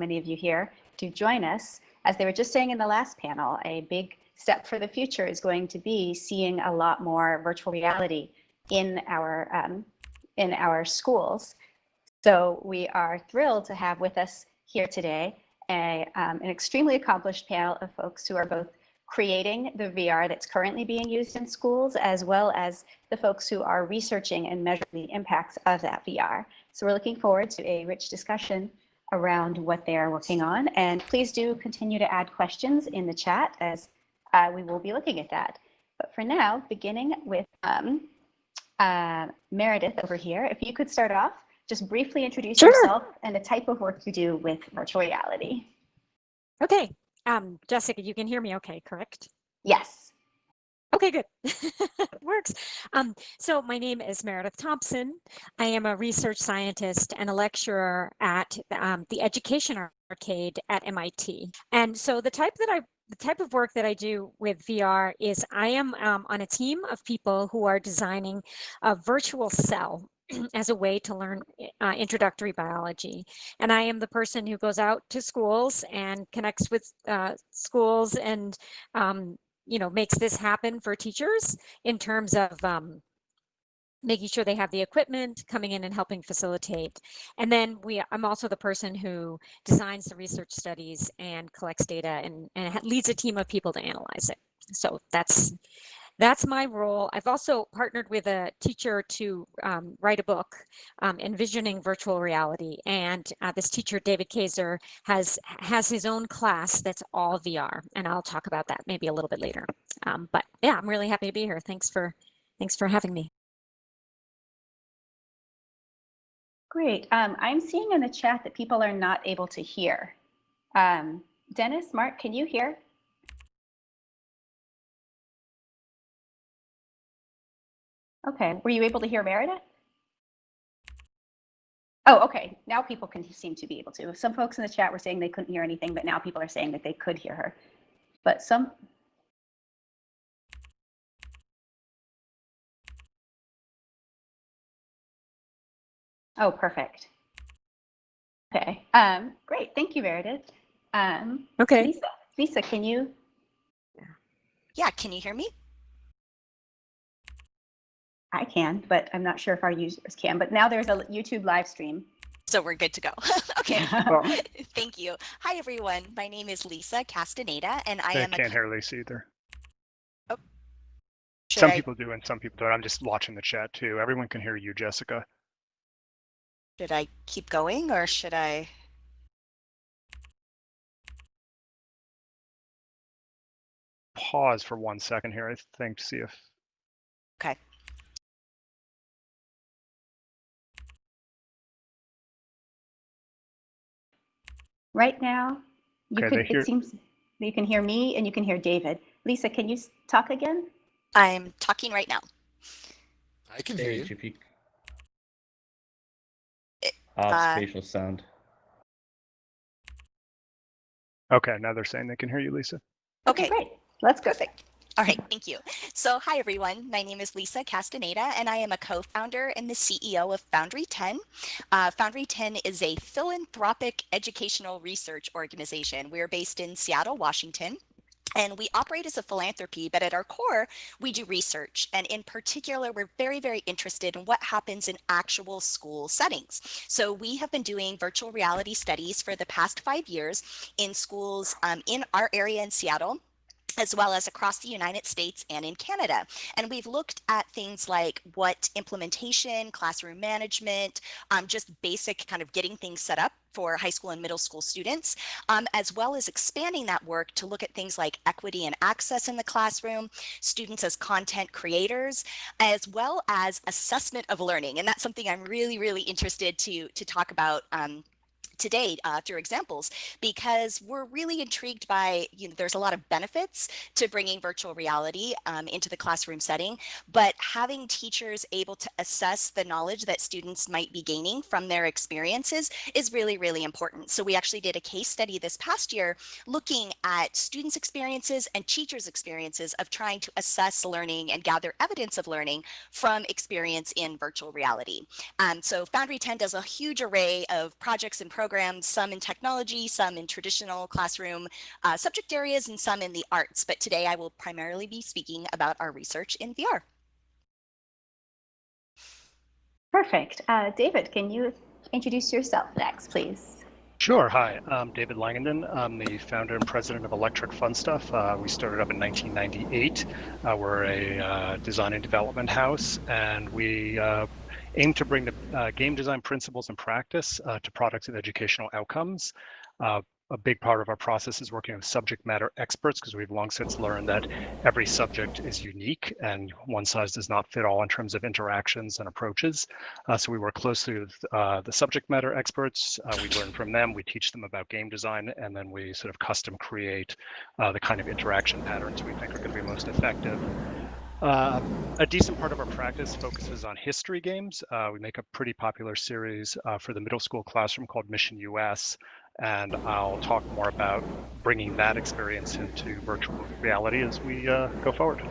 many of you here to join us. As they were just saying in the last panel, a big step for the future is going to be seeing a lot more virtual reality in our schools. So we are thrilled to have with us here today an extremely accomplished panel of folks who are both creating the VR that's currently being used in schools, as well as the folks who are researching and measuring the impacts of that VR. So we're looking forward to a rich discussion around what they are working on. And please do continue to add questions in the chat as we will be looking at that. But for now, beginning with Meredith over here, if you could start off, just briefly introduce yourself and the type of work you do with virtual reality. Okay. Jessica, you can hear me okay, correct? Yes. Okay, good. Works. So my name is Meredith Thompson. I am a research scientist and a lecturer at the Education Arcade at MIT. And so the type of work that I do with VR is I am on a team of people who are designing a virtual cell as a way to learn introductory biology. And I am the person who goes out to schools and connects with schools and makes this happen for teachers in terms of making sure they have the equipment, coming in and helping facilitate. And then I'm also the person who designs the research studies and collects data and leads a team of people to analyze it. So that's my role. I've also partnered with a teacher to write a book, envisioning virtual reality. And this teacher, David Kaiser, has his own class that's all VR. And I'll talk about that maybe a little bit later. But yeah, I'm really happy to be here. Thanks for having me. Great. I'm seeing in the chat that people are not able to hear. Dennis, Mark, can you hear? Okay, were you able to hear Meredith? Oh, okay, now people can seem to be able to. Some folks in the chat were saying they couldn't hear anything, but now people are saying that they could hear her. But some... Oh, perfect. Okay, great, thank you, Meredith. Okay. Lisa, can you? Yeah, can you hear me? I can, but I'm not sure if our users can. But now there's a YouTube live stream. So we're good to go. Okay, thank you. Hi, everyone. My name is Lisa Castaneda, and I am can't hear Lisa either. Oh, some people do and some people don't. I'm just watching the chat too. Everyone can hear you, Jessica. Should I keep going or should I? Pause for 1 second here, I think, to see if. Okay. Right now, it seems you can hear me and you can hear David. Lisa, can you talk again? I'm talking right now. I can hear you. Spatial sound. Okay, now they're saying they can hear you, Lisa. Okay, great. Let's go. Perfect. All right, thank you. So hi, everyone. My name is Lisa Castaneda, and I am a co-founder and the CEO of Foundry 10. Foundry 10 is a philanthropic educational research organization. We are based in Seattle, Washington. And we operate as a philanthropy, but at our core, we do research. And in particular, we're very, very interested in what happens in actual school settings. So we have been doing virtual reality studies for the past 5 years in schools in our area in Seattle, as well as across the United States and in Canada. And we've looked at things like what implementation, classroom management, just basic kind of getting things set up for high school and middle school students, as well as expanding that work to look at things like equity and access in the classroom, students as content creators, as well as assessment of learning. And that's something I'm really, really interested to talk about today through examples, because we're really intrigued by, there's a lot of benefits to bringing virtual reality into the classroom setting, but having teachers able to assess the knowledge that students might be gaining from their experiences is really, really important. So we actually did a case study this past year looking at students' experiences and teachers' experiences of trying to assess learning and gather evidence of learning from experience in virtual reality. So Foundry 10 does a huge array of projects and programs programs, some in technology, some in traditional classroom subject areas, and some in the arts. But today I will primarily be speaking about our research in VR. Perfect. David, can you introduce yourself next, please? Sure. Hi, I'm David Langenden. I'm the founder and president of Electric Fun Stuff. We started up in 1998. We're a design and development house, and we aim to bring the game design principles and practice to products and educational outcomes. A big part of our process is working with subject matter experts, because we've long since learned that every subject is unique and one size does not fit all in terms of interactions and approaches. So we work closely with the subject matter experts. We learn from them, we teach them about game design, and then we sort of custom create the kind of interaction patterns we think are going to be most effective. A decent part of our practice focuses on history games. We make a pretty popular series for the middle school classroom called Mission US, and I'll talk more about bringing that experience into virtual reality as we go forward.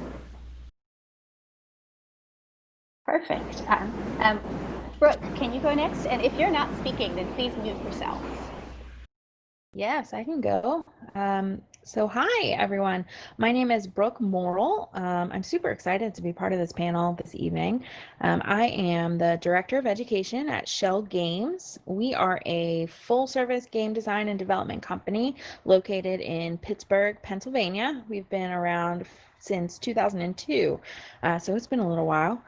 Perfect. Brooke, can you go next? And if you're not speaking, then please mute yourself. Yes, I can go. So hi, everyone. My name is Brooke Morrill. I'm super excited to be part of this panel this evening. I am the Director of Education at Schell Games. We are a full-service game design and development company located in Pittsburgh, Pennsylvania. We've been around since 2002, so it's been a little while.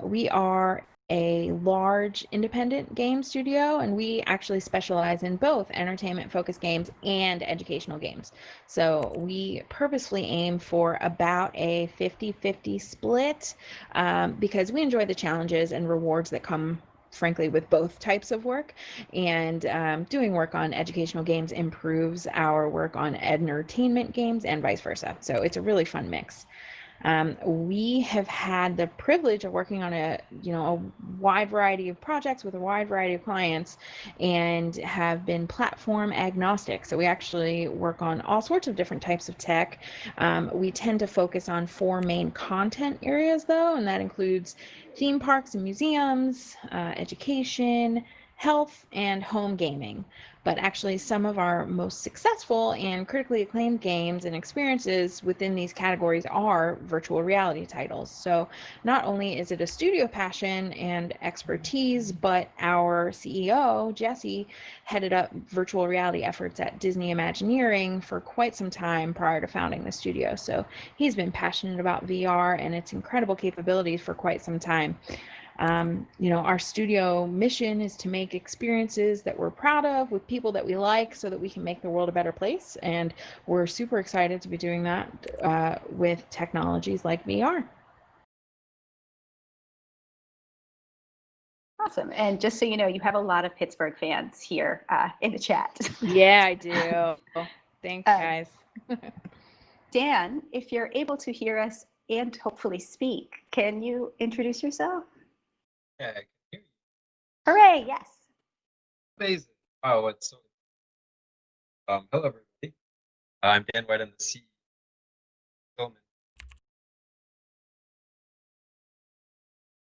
We are a large independent game studio, and we actually specialize in both entertainment-focused games and educational games. So we purposefully aim for about a 50-50 split because we enjoy the challenges and rewards that come frankly with both types of work, and doing work on educational games improves our work on entertainment games and vice versa. So it's a really fun mix. We have had the privilege of working on a wide variety of projects with a wide variety of clients, and have been platform agnostic. So we actually work on all sorts of different types of tech. We tend to focus on 4 main content areas though, and that includes theme parks and museums, education, health, and home gaming. But actually some of our most successful and critically acclaimed games and experiences within these categories are virtual reality titles. So not only is it a studio passion and expertise, but our CEO, Jesse, headed up virtual reality efforts at Disney Imagineering for quite some time prior to founding the studio. So he's been passionate about VR and its incredible capabilities for quite some time. Our studio mission is to make experiences that we're proud of with people that we like so that we can make the world a better place. And we're super excited to be doing that with technologies like VR. Awesome. And just so you know, you have a lot of Pittsburgh fans here in the chat. Yeah, I do. Thanks, guys. Dan, if you're able to hear us and hopefully speak, can you introduce yourself? Yeah, I can hear you. Hooray, yes. Amazing. Wow, what's so hello everybody. I'm Dan White, I'm the CEO of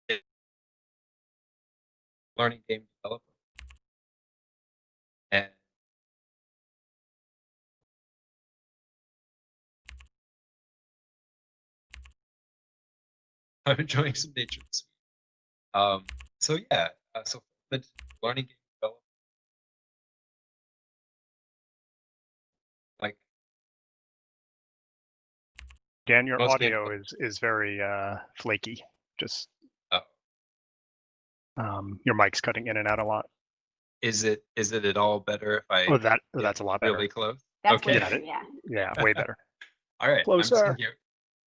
Filament. Learning game developer. And I'm enjoying some nature this week. So yeah, so learning game development. Like Dan, your most audio is very flaky. Just your mic's cutting in and out a lot. Is it at all better if I that's a lot better. Really close? That's okay. way better, yeah. Yeah, way better. All right. Closer. I'm sitting here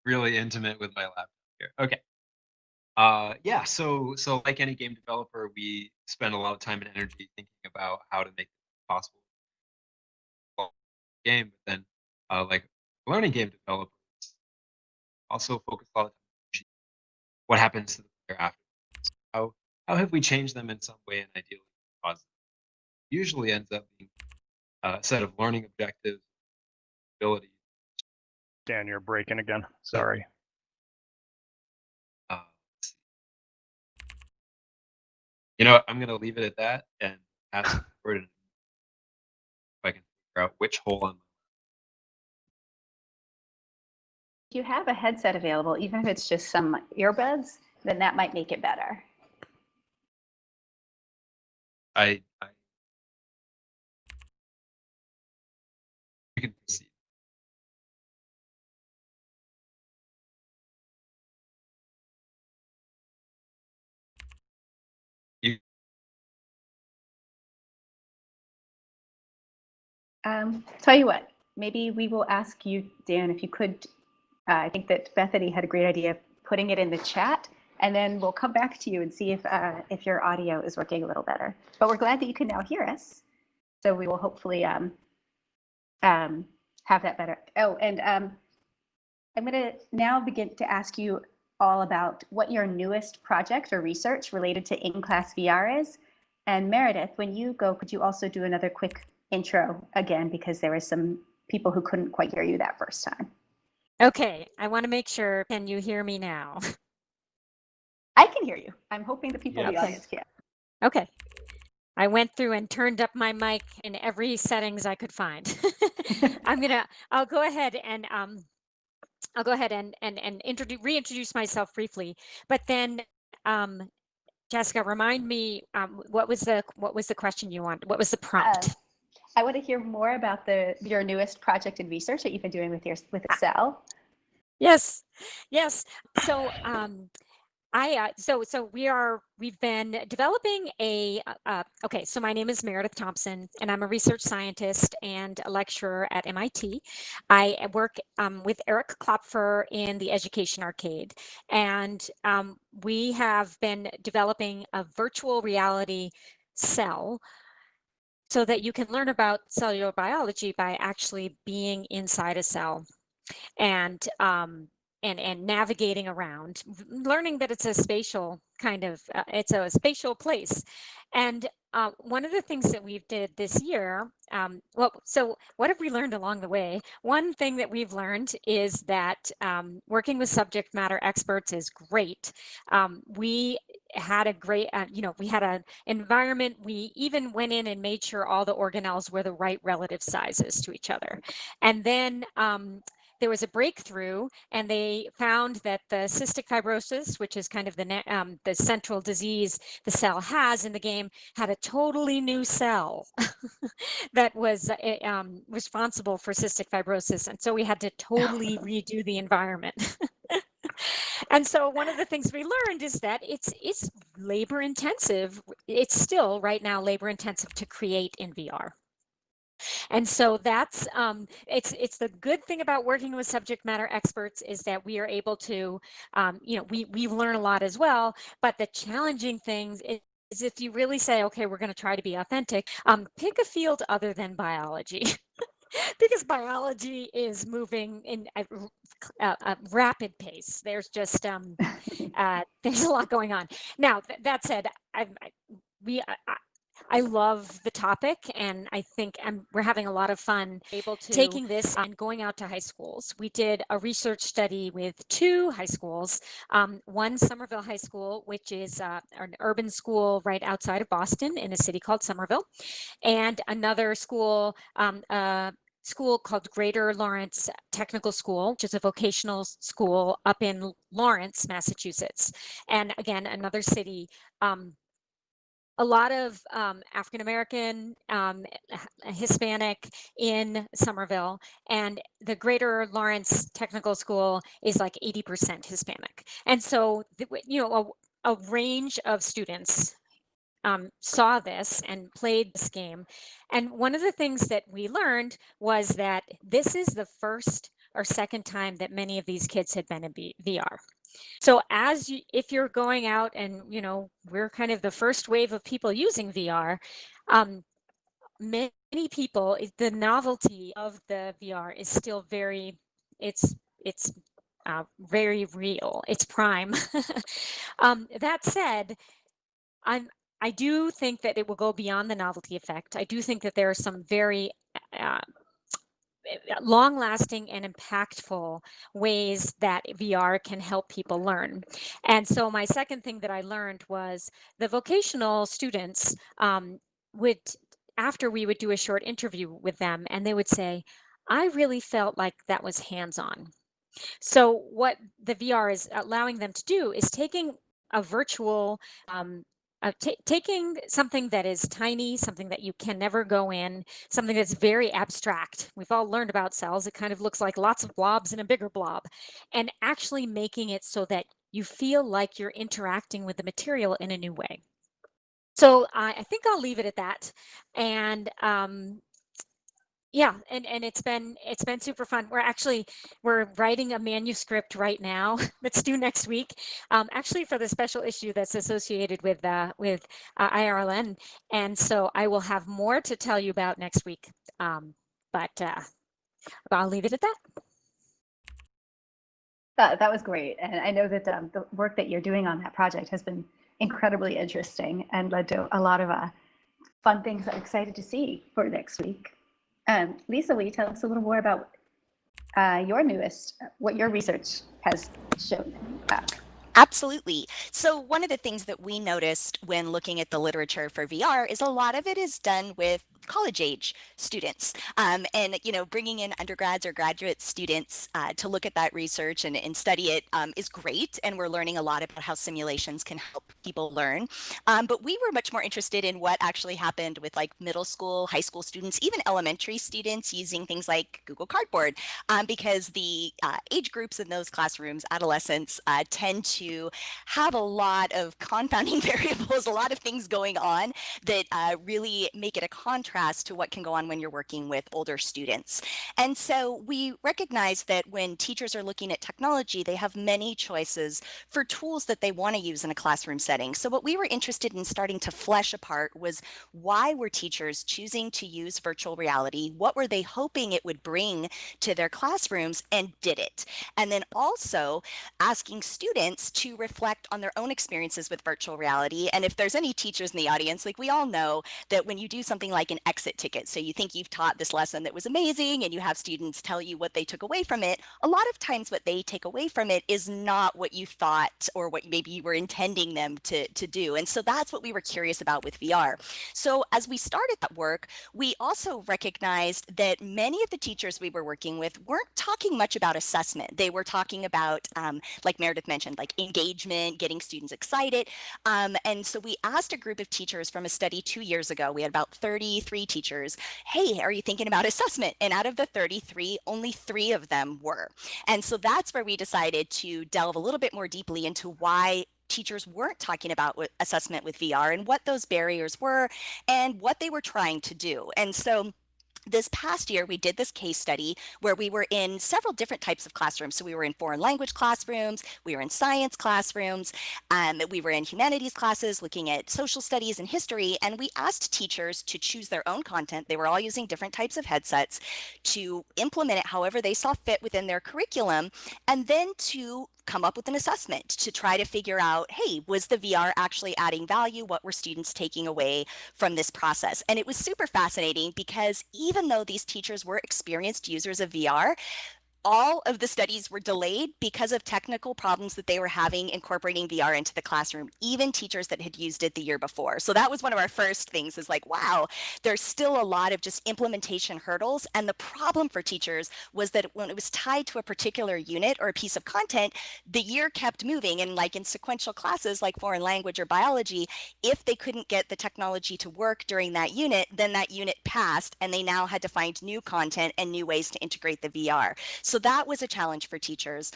really intimate with my laptop here. Okay. Yeah, so like any game developer, we spend a lot of time and energy thinking about how to make it possible game, but then like learning game developers also focus a lot of time on what happens to the player after. How have we changed them in some way and ideally positive? Usually ends up being a set of learning objectives, abilities. Dan, you're breaking again. Sorry. Let's see. You know what? I'm going to leave it at that and ask for it in figure out which hole on If you have a headset available, even if it's just some earbuds, then that might make it better. I you can proceed. You Tell you what, maybe we will ask you, Dan, if you could, I think that Bethany had a great idea of putting it in the chat, and then we'll come back to you and see if your audio is working a little better. But we're glad that you can now hear us. So we will hopefully have that better. Oh, and I'm going to now begin to ask you all about what your newest project or research related to in-class VR is. And Meredith, when you go, could you also do another quick intro again, because there were some people who couldn't quite hear you that first time. Okay, I want to make sure, can you hear me now? I can hear you. I'm hoping the people in the Okay. audience can. Okay. I went through and turned up my mic in every settings I could find. I'll go ahead and reintroduce myself briefly, but then Jessica, remind me, what was the question you want? What was the prompt? I want to hear more about your newest project and research that you've been doing with the cell. Yes. So we've been developing okay, so my name is Meredith Thompson, and I'm a research scientist and a lecturer at MIT. I work with Eric Klopfer in the Education Arcade, and we have been developing a virtual reality cell so that you can learn about cellular biology by actually being inside a cell and navigating around, learning that it's a spatial it's a spatial place. And one of the things that we've did this year, so what have we learned along the way? One thing that we've learned is that working with subject matter experts is great. We had a great, we had an environment. We even went in and made sure all the organelles were the right relative sizes to each other. And then there was a breakthrough, and they found that the cystic fibrosis, which is kind of the central disease the cell has in the game, had a totally new cell that was responsible for cystic fibrosis. And so we had to totally redo the environment. And so one of the things we learned is that it's labor intensive. It's still right now labor intensive to create in VR. And so that's it's the good thing about working with subject matter experts is that we are able to we learn a lot as well, but the challenging things is if you really say, okay, we're going to try to be authentic, pick a field other than biology. Because biology is moving in a rapid pace. There's just there's a lot going on. Now that said, I love the topic, and I think we're having a lot of fun taking this and going out to high schools. We did a research study with 2 high schools, one Somerville High School, which is an urban school right outside of Boston in a city called Somerville, and another school, school called Greater Lawrence Technical School, which is a vocational school up in Lawrence, Massachusetts. And again, another city. A lot of African-American, Hispanic in Somerville, and the Greater Lawrence Technical School is like 80% Hispanic. And so, a range of students saw this and played this game. And one of the things that we learned was that this is the first or second time that many of these kids had been in VR. So if you're going out and, we're kind of the first wave of people using VR, many people, the novelty of the VR is still very real. It's prime. That said, I do think that it will go beyond the novelty effect. I do think that there are some very long-lasting and impactful ways that VR can help people learn. And so my second thing that I learned was the vocational students would after we would do a short interview with them, and they would say, I really felt like that was hands-on. So what the VR is allowing them to do is taking a virtual, taking something that is tiny, something that you can never go in, something that's very abstract. We've all learned about cells. It kind of looks like lots of blobs in a bigger blob, and actually making it so that you feel like you're interacting with the material in a new way. So I think I'll leave it at that. And yeah, and it's been super fun. We're writing a manuscript right now that's due next week, actually for the special issue that's associated with iRLN, and so I will have more to tell you about next week. But I'll leave it at that. That was great, and I know that the work that you're doing on that project has been incredibly interesting and led to a lot of fun things I'm excited to see for next week. Lisa, will you tell us a little more about what your research has shown? Absolutely. So one of the things that we noticed when looking at the literature for VR is a lot of it is done with college age students, and bringing in undergrads or graduate students to look at that research and study it is great, and we're learning a lot about how simulations can help people learn, but we were much more interested in what actually happened with like middle school, high school students, even elementary students using things like Google Cardboard, because the age groups in those classrooms, adolescents, tend to have a lot of confounding variables, a lot of things going on that really make it a contrast to what can go on when you're working with older students. And so we recognize that when teachers are looking at technology, they have many choices for tools that they want to use in a classroom setting. So what we were interested in starting to flesh apart was, why were teachers choosing to use virtual reality? What were they hoping it would bring to their classrooms, and did it? And then also asking students to reflect on their own experiences with virtual reality. And if there's any teachers in the audience, like, we all know that when you do something like an exit ticket, so you think you've taught this lesson that was amazing and you have students tell you what they took away from it, a lot of times what they take away from it is not what you thought or what maybe you were intending them to do. And so that's what we were curious about with VR. So as we started that work, we also recognized that many of the teachers we were working with weren't talking much about assessment. They were talking about, like Meredith mentioned, like engagement, getting students excited. And so we asked a group of teachers from a study 2 years ago, we had about 33 teachers, hey, are you thinking about assessment? And out of the 33, only 3 of them were. And so that's where we decided to delve a little bit more deeply into why teachers weren't talking about assessment with VR and what those barriers were and what they were trying to do. And so this past year, we did this case study where we were in several different types of classrooms. So we were in foreign language classrooms, we were in science classrooms, we were in humanities classes looking at social studies and history, and we asked teachers to choose their own content. They were all using different types of headsets to implement it however they saw fit within their curriculum, and then to come up with an assessment to try to figure out, hey, was the VR actually adding value? What were students taking away from this process? And it was super fascinating because even though these teachers were experienced users of VR, all of the studies were delayed because of technical problems that they were having incorporating VR into the classroom, even teachers that had used it the year before. So that was one of our first things, is like, wow, there's still a lot of just implementation hurdles. And the problem for teachers was that when it was tied to a particular unit or a piece of content, the year kept moving. And like in sequential classes like foreign language or biology, if they couldn't get the technology to work during that unit, then that unit passed and they now had to find new content and new ways to integrate the VR. So that was a challenge for teachers.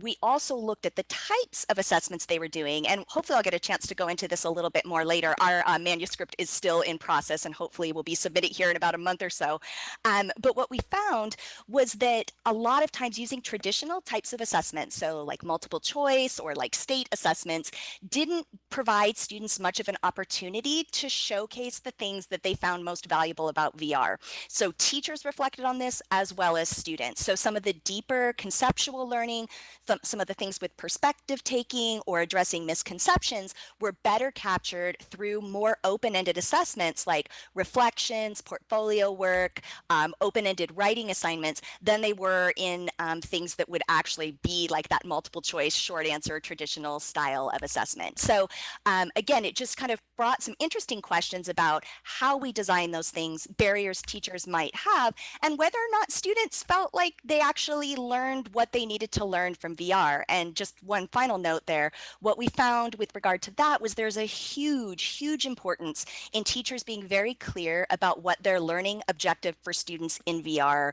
We also looked at the types of assessments they were doing, and hopefully I'll get a chance to go into this a little bit more later. Our manuscript is still in process and hopefully will be submitted here in about a month or so. But what we found was that a lot of times using traditional types of assessments, so like multiple choice or like state assessments, didn't provide students much of an opportunity to showcase the things that they found most valuable about VR. So teachers reflected on this as well as students. So some some of the deeper conceptual learning, some of the things with perspective taking or addressing misconceptions were better captured through more open-ended assessments like reflections, portfolio work, open-ended writing assignments than they were in things that would actually be like that multiple choice, short answer, traditional style of assessment. So again, it just kind of brought some interesting questions about how we design those things, barriers teachers might have, and whether or not students felt like they actually learned what they needed to learn from VR. And just one final note there, what we found with regard to that was there's a huge importance in teachers being very clear about what their learning objective for students in VR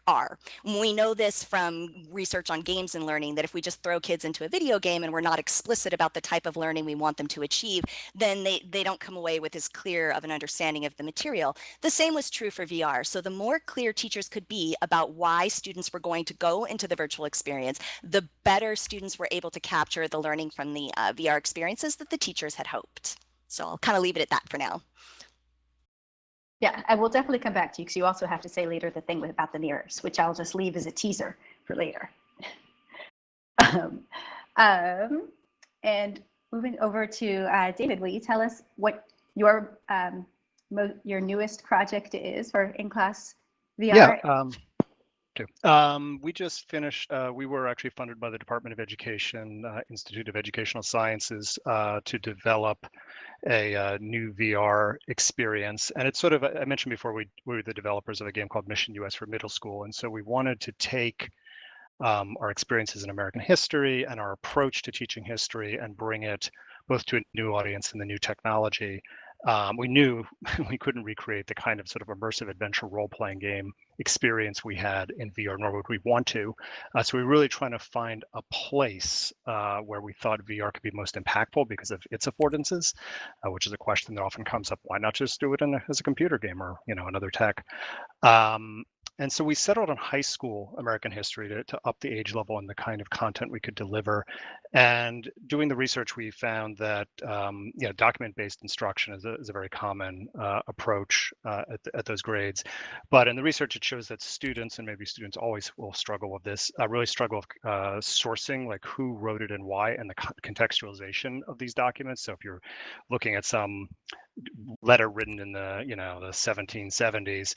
are. We know this from research on games and learning, that if we just throw kids into a video game and we're not explicit about the type of learning we want them to achieve, then they don't come away with as clear of an understanding of the material. The same was true for VR. So the more clear teachers could be about why students were going to go into the virtual experience, the better students were able to capture the learning from the VR experiences that the teachers had hoped. So I'll kind of leave it at that for now. Yeah, I will definitely come back to you because you also have to say later the thing about the mirrors, which I'll just leave as a teaser for later. And moving over to David, will you tell us what your newest project is for in-class VR? Yeah, we just finished, we were actually funded by the Department of Education, Institute of Educational Sciences, to develop a new VR experience. And it's sort of, I mentioned before, we were the developers of a game called Mission US for middle school. And so we wanted to take our experiences in American history and our approach to teaching history and bring it both to a new audience and the new technology. We knew we couldn't recreate the kind of sort of immersive adventure role-playing game experience we had in VR, nor would we want to. So we were really trying to find a place where we thought VR could be most impactful because of its affordances, which is a question that often comes up. Why not just do it as a computer game or another tech? And so we settled on high school American history to up the age level and the kind of content we could deliver. And doing the research, we found that document-based instruction is a very common approach at those grades. But in the research, it shows that students, and maybe students always will struggle with this, really struggle with sourcing, like who wrote it and why, and the contextualization of these documents. So if you're looking at some letter written in the the 1770s,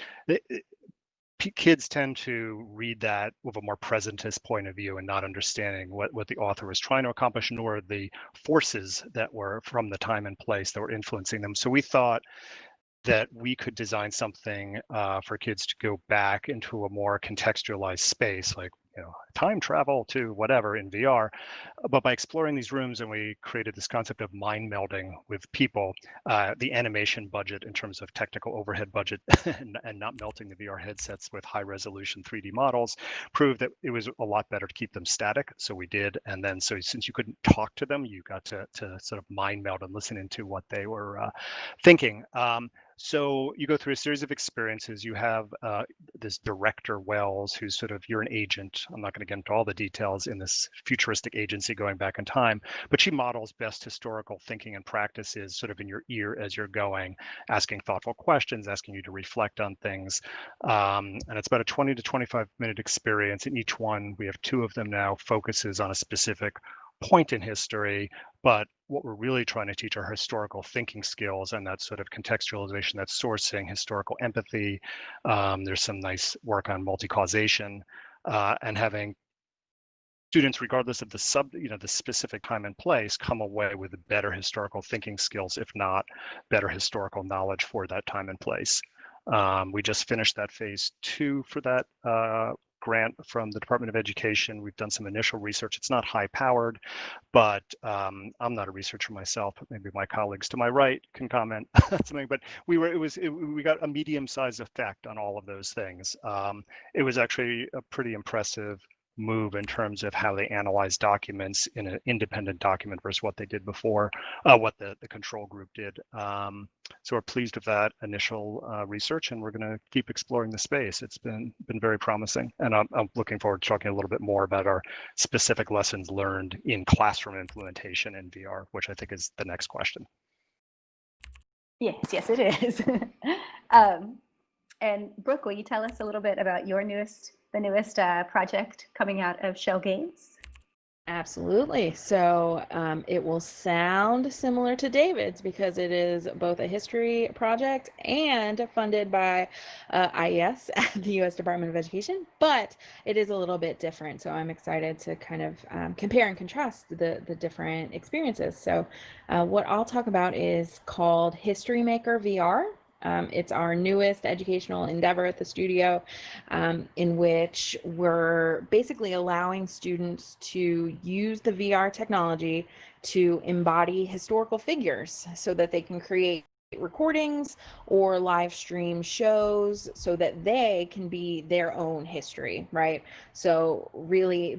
kids tend to read that with a more presentist point of view and not understanding what the author was trying to accomplish, nor the forces that were from the time and place that were influencing them. So we thought that we could design something for kids to go back into a more contextualized space, like time travel to whatever in VR. But by exploring these rooms, and we created this concept of mind melding with people, the animation budget in terms of technical overhead budget and not melting the VR headsets with high resolution 3D models proved that it was a lot better to keep them static. So we did. And then so since you couldn't talk to them, you got to sort of mind meld and listen into what they were thinking. So you go through a series of experiences. You have this director, Wells, who's sort of, you're an agent. I'm not going to get into all the details in this futuristic agency going back in time, but she models best historical thinking and practices sort of in your ear as you're going, asking thoughtful questions, asking you to reflect on things. And it's about a 20 to 25 minute experience. In each one, we have 2 of them now, focuses on a specific point in history, but what we're really trying to teach are historical thinking skills and that sort of contextualization, that sourcing, historical empathy. There's some nice work on multi-causation and having students, regardless of the specific time and place, come away with better historical thinking skills, if not better historical knowledge for that time and place. We just finished that phase 2 for that grant from the Department of Education. We've done some initial research. It's not high powered, but I'm not a researcher myself. Maybe my colleagues to my right can comment something. But we got a medium-sized effect on all of those things. It was actually a pretty impressive move in terms of how they analyze documents in an independent document versus what they did before, what the control group did. So we're pleased with that initial research, and we're going to keep exploring the space. It's been very promising, and I'm looking forward to talking a little bit more about our specific lessons learned in classroom implementation in VR, which I think is the next question. Yes, it is. And Brooke, will you tell us a little bit about your newest the newest project coming out of Schell Games? Absolutely. So it will sound similar to David's because it is both a history project and funded by IES at the U.S. Department of Education, but it is a little bit different. So I'm excited to kind of compare and contrast the different experiences. So what I'll talk about is called History Maker VR. It's our newest educational endeavor at the studio, in which we're basically allowing students to use the VR technology to embody historical figures so that they can create recordings or live stream shows so that they can be their own history, right? So really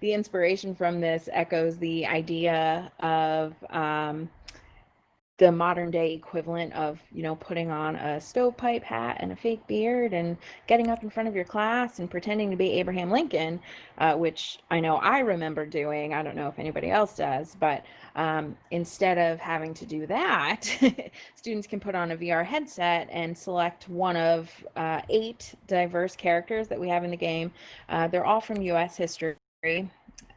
the inspiration from this echoes the idea of the modern day equivalent of, putting on a stovepipe hat and a fake beard and getting up in front of your class and pretending to be Abraham Lincoln, which I know I remember doing. I don't know if anybody else does, but instead of having to do that, students can put on a VR headset and select one of 8 diverse characters that we have in the game. They're all from US history,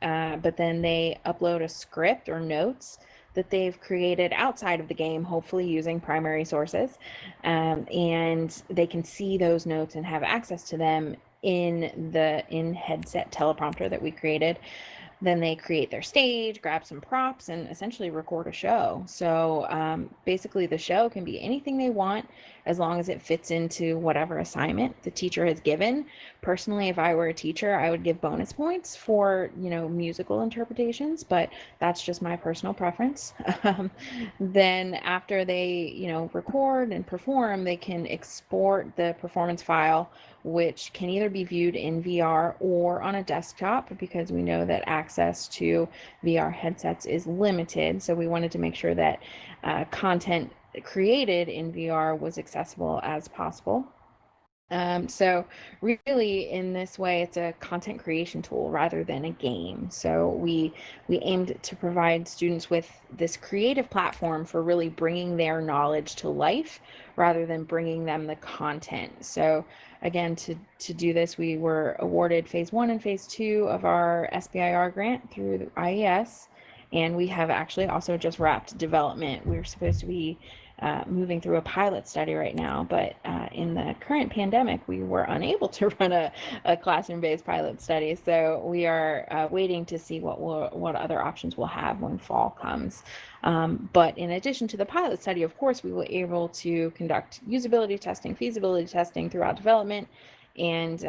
but then they upload a script or notes that they've created outside of the game, hopefully using primary sources, and they can see those notes and have access to them in the in-headset teleprompter that we created. Then they create their stage, grab some props, and essentially record a show. So basically the show can be anything they want as long as it fits into whatever assignment the teacher has given. Personally, if I were a teacher, I would give bonus points for, musical interpretations, but that's just my personal preference. Then after they, record and perform, they can export the performance file, which can either be viewed in VR or on a desktop, because we know that access to VR headsets is limited. So we wanted to make sure that content created in VR was accessible as possible. So really in this way, it's a content creation tool rather than a game. So we aimed to provide students with this creative platform for really bringing their knowledge to life rather than bringing them the content. So again, to do this, we were awarded phase 1 and phase 2 of our SBIR grant through the IES. And we have actually also just wrapped development. We're supposed to be moving through a pilot study right now, but in the current pandemic, we were unable to run a classroom-based pilot study. So we are waiting to see what other options we'll have when fall comes. But in addition to the pilot study, of course, we were able to conduct usability testing, feasibility testing throughout development. And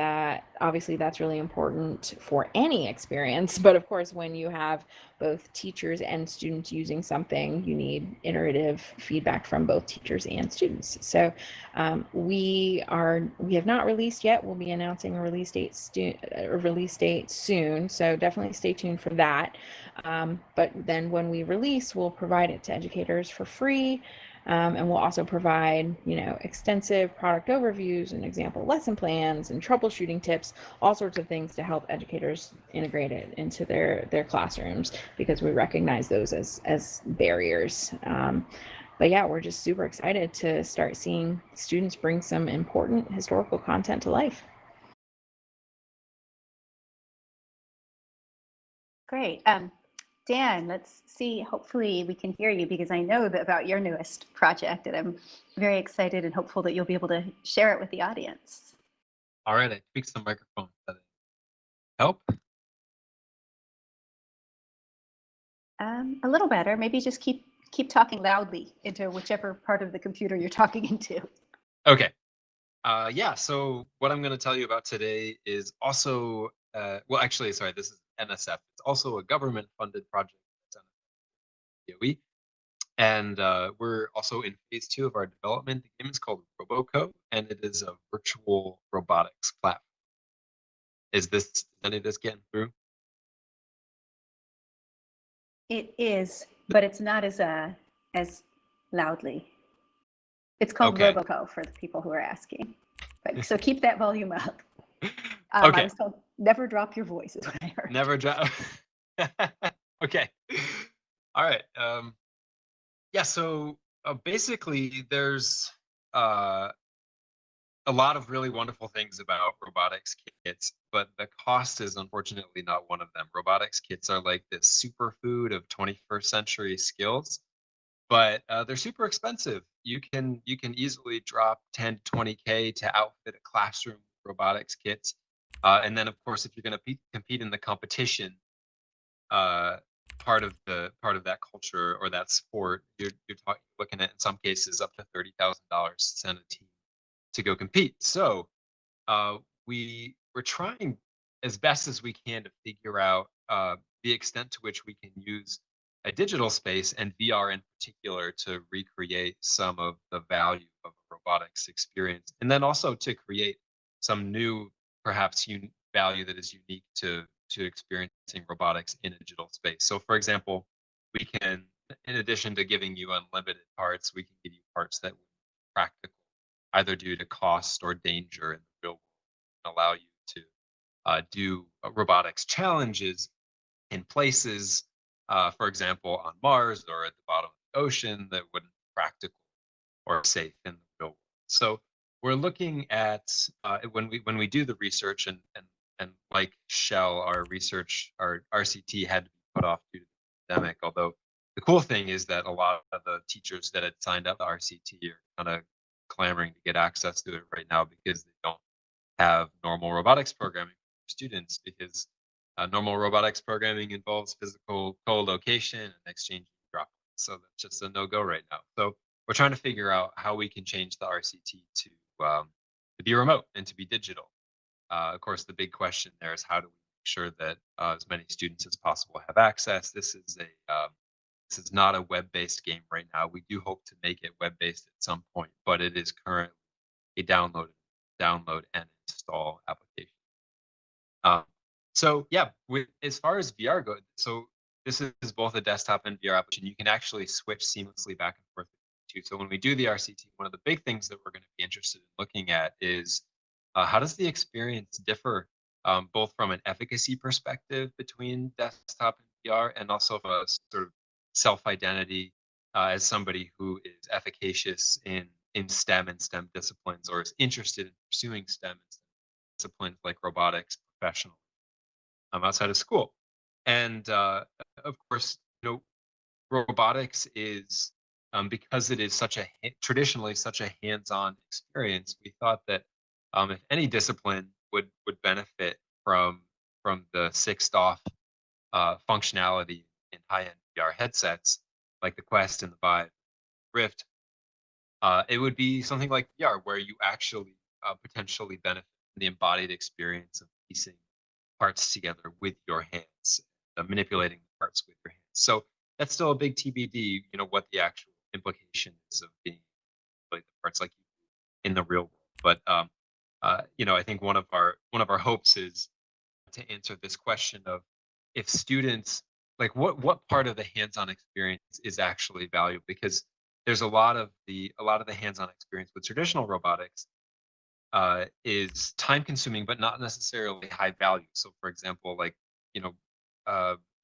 obviously that's really important for any experience. But of course, when you have both teachers and students using something, you need iterative feedback from both teachers and students. So we have not released yet. We'll be announcing a release date soon. So definitely stay tuned for that. But then when we release, we'll provide it to educators for free. And we'll also provide, extensive product overviews and example lesson plans and troubleshooting tips, all sorts of things to help educators integrate it into their classrooms, because we recognize those as barriers. But yeah, we're just super excited to start seeing students bring some important historical content to life. Great. Dan, let's see, hopefully we can hear you, because I know about your newest project, and I'm very excited and hopeful that you'll be able to share it with the audience. All right, I tweaked some microphone settings. Help? A little better. Maybe just keep talking loudly into whichever part of the computer you're talking into. Okay. Yeah, so what I'm going to tell you about today is also, well, actually, sorry, this is NSF. It's also a government-funded project that's on DOE. And we're also in phase 2 of our development. The game is called RoboCo, and it is a virtual robotics platform. Is any of this getting through? It is, but it's not as loudly. It's called Okay. RoboCo for the people who are asking. But so keep that volume up. Okay. I was told never drop your voice is what I heard. Never drop. Okay. All right. Yeah. So basically, there's a lot of really wonderful things about robotics kits, but the cost is unfortunately not one of them. Robotics kits are like this superfood of 21st century skills, but they're super expensive. You can easily drop 10 to 20K to outfit a classroom with robotics kits, and then of course if you're going to compete in the competition, part of that culture or that sport, you're looking at in some cases up to $30,000 to send a team to go compete. So we're trying as best as we can to figure out the extent to which we can use a digital space and VR in particular to recreate some of the value of a robotics experience, and then also to create some new, perhaps value that is unique to experiencing robotics in a digital space. So, for example, we can, in addition to giving you unlimited parts, we can give you parts that would be practical, either due to cost or danger in the real world, and allow you to do robotics challenges in places, for example, on Mars or at the bottom of the ocean that wouldn't be practical or safe in the real world. So we're looking at when we do the research and like Schell, our RCT had to be put off due to the pandemic. Although the cool thing is that a lot of the teachers that had signed up the RCT are kind of clamoring to get access to it right now because they don't have normal robotics programming for students, because normal robotics programming involves physical co-location and exchanging droplets. So that's just a no-go right now. So we're trying to figure out how we can change the RCT to be remote and to be digital. Of course, the big question there is how do we make sure that as many students as possible have access. This is not a web-based game right now. We do hope to make it web-based at some point, but it is currently a download and install application. So yeah, as far as VR goes, so this is both a desktop and VR application. You can actually switch seamlessly back and forth between the two. So when we do the RCT, one of the big things that we're going to be interested in looking at is how does the experience differ, both from an efficacy perspective between desktop and VR, and also a sort of self-identity as somebody who is efficacious in STEM and STEM disciplines, or is interested in pursuing STEM and STEM disciplines like robotics professionally outside of school. And of course, robotics is, because it is traditionally such a hands-on experience, we thought that if any discipline would benefit from the sixed off functionality in high-end VR headsets like the Quest and the Vive, Rift, it would be something like VR, where you actually potentially benefit from the embodied experience of piecing parts together with your hands, manipulating the parts with your hands. So that's still a big TBD, what the actual implication is of being like the parts like in the real world. But I think one of our hopes is to answer this question of if students, like what part of the hands-on experience is actually valuable, because there's a lot of the hands-on experience with traditional robotics is time consuming, but not necessarily high value. So for example, like,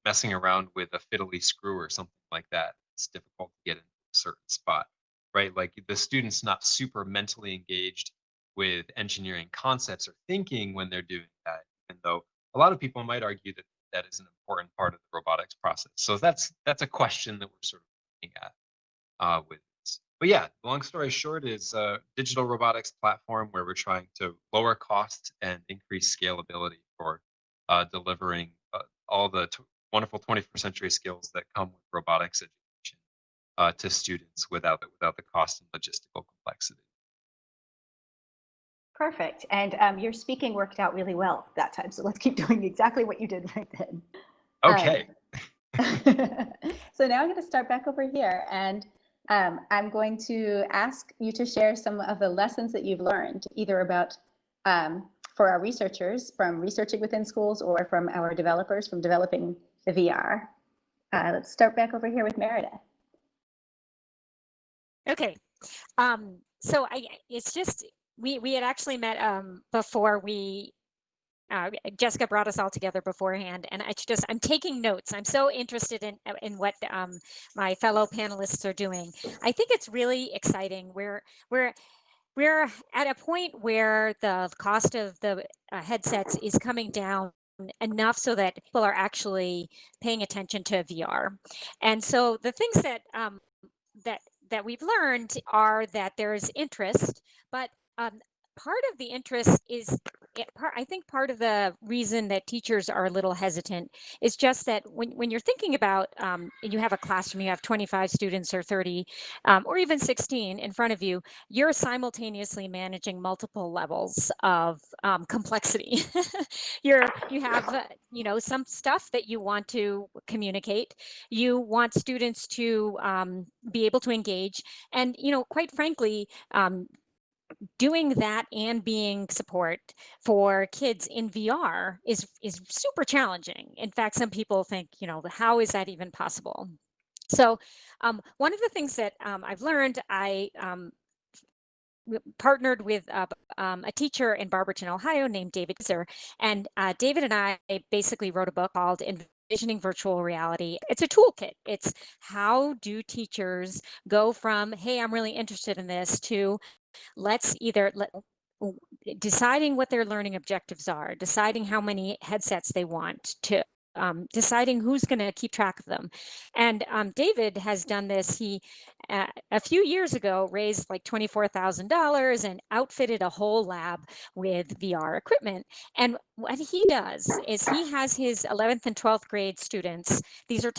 messing around with a fiddly screw or something like that, it's difficult to get in a certain spot, right? Like the student's not super mentally engaged with engineering concepts or thinking when they're doing that, even though a lot of people might argue that that is an important part of the robotics process. So that's a question that we're sort of looking at with this. But yeah, long story short is a digital robotics platform where we're trying to lower costs and increase scalability for delivering all the wonderful 21st century skills that come with robotics education to students without the cost and logistical complexity. Perfect. And your speaking worked out really well that time. So let's keep doing exactly what you did right then. Okay. So now I'm going to start back over here, and I'm going to ask you to share some of the lessons that you've learned, either about for our researchers from researching within schools, or from our developers from developing the VR. Let's start back over here with Meredith. Okay. So it's just, we had actually met before Jessica brought us all together beforehand, and I'm taking notes. I'm so interested in what my fellow panelists are doing. I think it's really exciting. we're at a point where the cost of the headsets is coming down enough so that people are actually paying attention to VR. And so the things that that we've learned are that there's interest, but part of the interest is, I think part of the reason that teachers are a little hesitant is just that when you're thinking about, and you have a classroom, you have 25 students or 30 or even 16 in front of you, you're simultaneously managing multiple levels of complexity. You have, you know, some stuff that you want to communicate. You want students to be able to engage. And, you know, quite frankly, doing that and being support for kids in VR is super challenging. In fact, some people think, you know, how is that even possible? So one of the things that I've learned, I partnered with a teacher in Barberton, Ohio named David Gizer, and David and I basically wrote a book called Envisioning Virtual Reality. It's a toolkit. It's how do teachers go from, hey, I'm really interested in this, to let's either deciding what their learning objectives are, deciding how many headsets they want, to deciding who's going to keep track of them. And David has done this. He, a few years ago, raised like $24,000 and outfitted a whole lab with VR equipment. And what he does is he has his 11th and 12th grade students. These are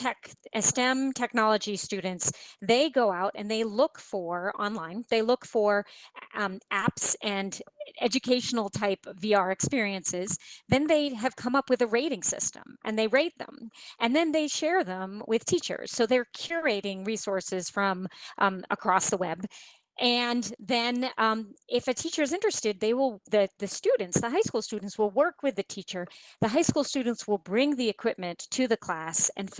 STEM technology students. They go out and they look for online. They look for apps and educational type VR experiences. Then they have come up with a rating system and they rate them, and then they share them with teachers. So they're curating resources from across the web. And then if a teacher is interested, they will, the students, the high school students will work with the teacher. The high school students will bring the equipment to the class and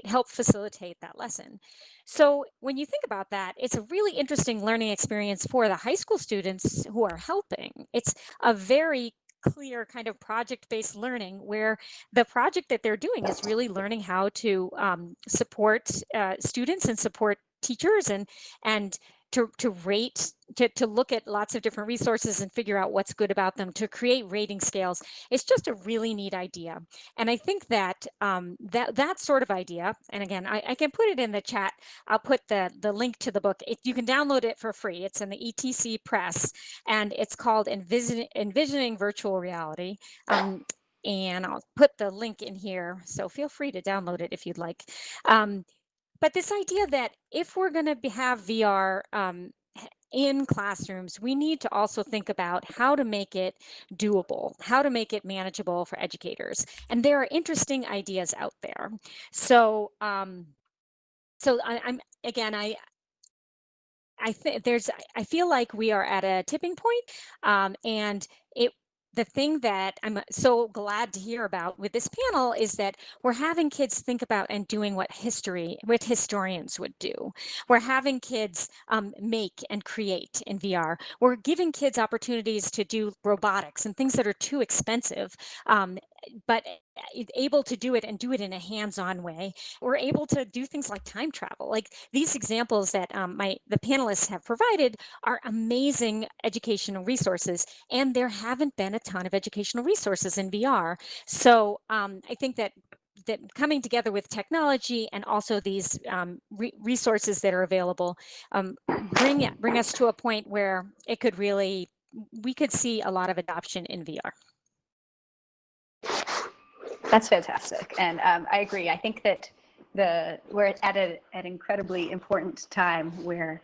help facilitate that lesson. So when you think about that, it's a really interesting learning experience for the high school students who are helping. It's a very clear kind of project-based learning where the project that they're doing is really learning how to support students and support teachers and to rate, to look at lots of different resources and figure out what's good about them, to create rating scales. It's just a really neat idea. And I think that that sort of idea, and again, I can put it in the chat. I'll put the link to the book. You can download it for free. It's in the ETC Press, and it's called Envisioning Virtual Reality. And I'll put the link in here, so feel free to download it if you'd like. But this idea that if we're going to have VR in classrooms, we need to also think about how to make it doable, how to make it manageable for educators. And there are interesting ideas out there. So, I feel like we are at a tipping point, and the thing that I'm so glad to hear about with this panel is that we're having kids think about and doing what historians would do. We're having kids make and create in VR. We're giving kids opportunities to do robotics and things that are too expensive, but able to do it and do it in a hands-on way. We're able to do things like time travel. Like these examples that the panelists have provided are amazing educational resources, and there haven't been a ton of educational resources in VR. So I think that coming together with technology and also these resources that are available bring us to a point where it could really, we could see a lot of adoption in VR. That's fantastic, and I agree. I think that we're at an incredibly important time where,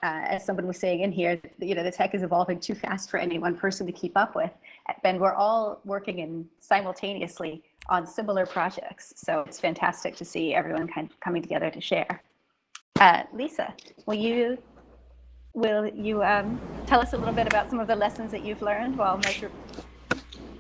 as someone was saying in here, you know, the tech is evolving too fast for any one person to keep up with, and we're all working simultaneously on similar projects. So it's fantastic to see everyone kind of coming together to share. Lisa, will you tell us a little bit about some of the lessons that you've learned while